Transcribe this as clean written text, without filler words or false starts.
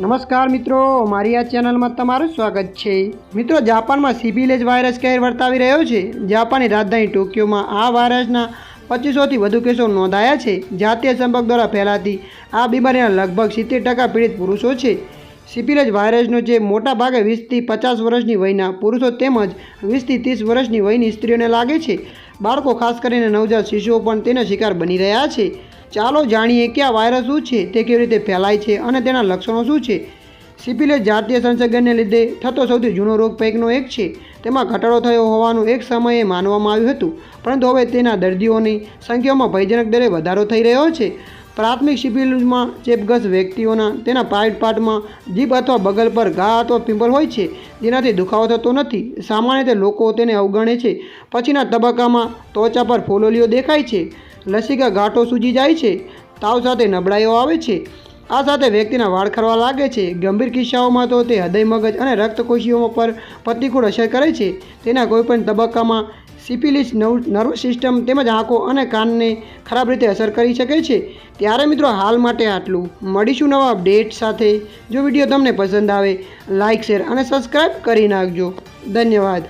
નમસ્કાર મિત્રો, મારી આ ચેનલમાં તમારું સ્વાગત છે। મિત્રો, જાપાનમાં સિફિલિસ વાયરસ કહેર વર્તાવી રહ્યો છે। જાપાનની રાજધાની ટોક્યોમાં આ વાયરસના 2500થી વધુ કેસો નોંધાયા છે। જાતીય સંપર્ક દ્વારા ફેલાતી આ બીમારીના લગભગ 70% પીડિત પુરુષો છે। સિફિલિસ વાયરસનો ચેપ મોટાભાગે 20થી 50 વર્ષની વયના પુરુષો તેમજ 20થી 30 વર્ષની વયની સ્ત્રીઓને લાગે છે। બાળકો, ખાસ કરીને નવજાત શિશુઓ પણ તેનો શિકાર બની રહ્યા છે। ચાલો જાણીએ કે આ વાયરસ શું છે, તે કેવી રીતે ફેલાય છે અને તેના લક્ષણો શું છે। સિફિલિસ જાતીય સંસર્ગને લીધે થતો સૌથી જૂનો રોગ પૈકીનો એક છે। તેમાં ઘટાડો થયો હોવાનું એક સમયે માનવામાં આવ્યું હતું, પરંતુ હવે તેના દર્દીઓની સંખ્યામાં ભયજનક દરે વધારો થઈ રહ્યો છે। પ્રાથમિક સિફિલિસમાં ચેપગ્રસ્ત વ્યક્તિઓના તેના પ્રાઇવેટ પાર્ટમાં જીભ અથવા બગલ પર ઘા અથવા પિમ્પલ હોય છે, જેનાથી દુખાવો થતો નથી। સામાન્ય રીતે લોકો તેને અવગણે છે। પછીના તબક્કામાં ત્વચા પર ફોલ્લીઓ દેખાય છે, લસિકા ગાંઠો સૂજી જાય છે, તાવ સાથે નબળાઈઓ આવે છે। આ સાથે વ્યક્તિના વાળ ખરવા લાગે છે। ગંભીર કિસ્સાઓમાં તો તે હૃદય, મગજ અને રક્તકોશિકાઓ પર પ્રતિકૂળ અસર કરે છે। તેના કોઈપણ તબક્કામાં સિફિલિસ નર્વસ સિસ્ટમ તેમજ આંખો અને કાનને ખરાબ રીતે અસર કરી શકે છે। ત્યારે મિત્રો, હાલ માટે આટલું। મળીશું નવા અપડેટ સાથે। જો વિડીયો તમને પસંદ આવે, લાઇક, શેર અને સબસ્ક્રાઈબ કરી નાખજો। ધન્યવાદ।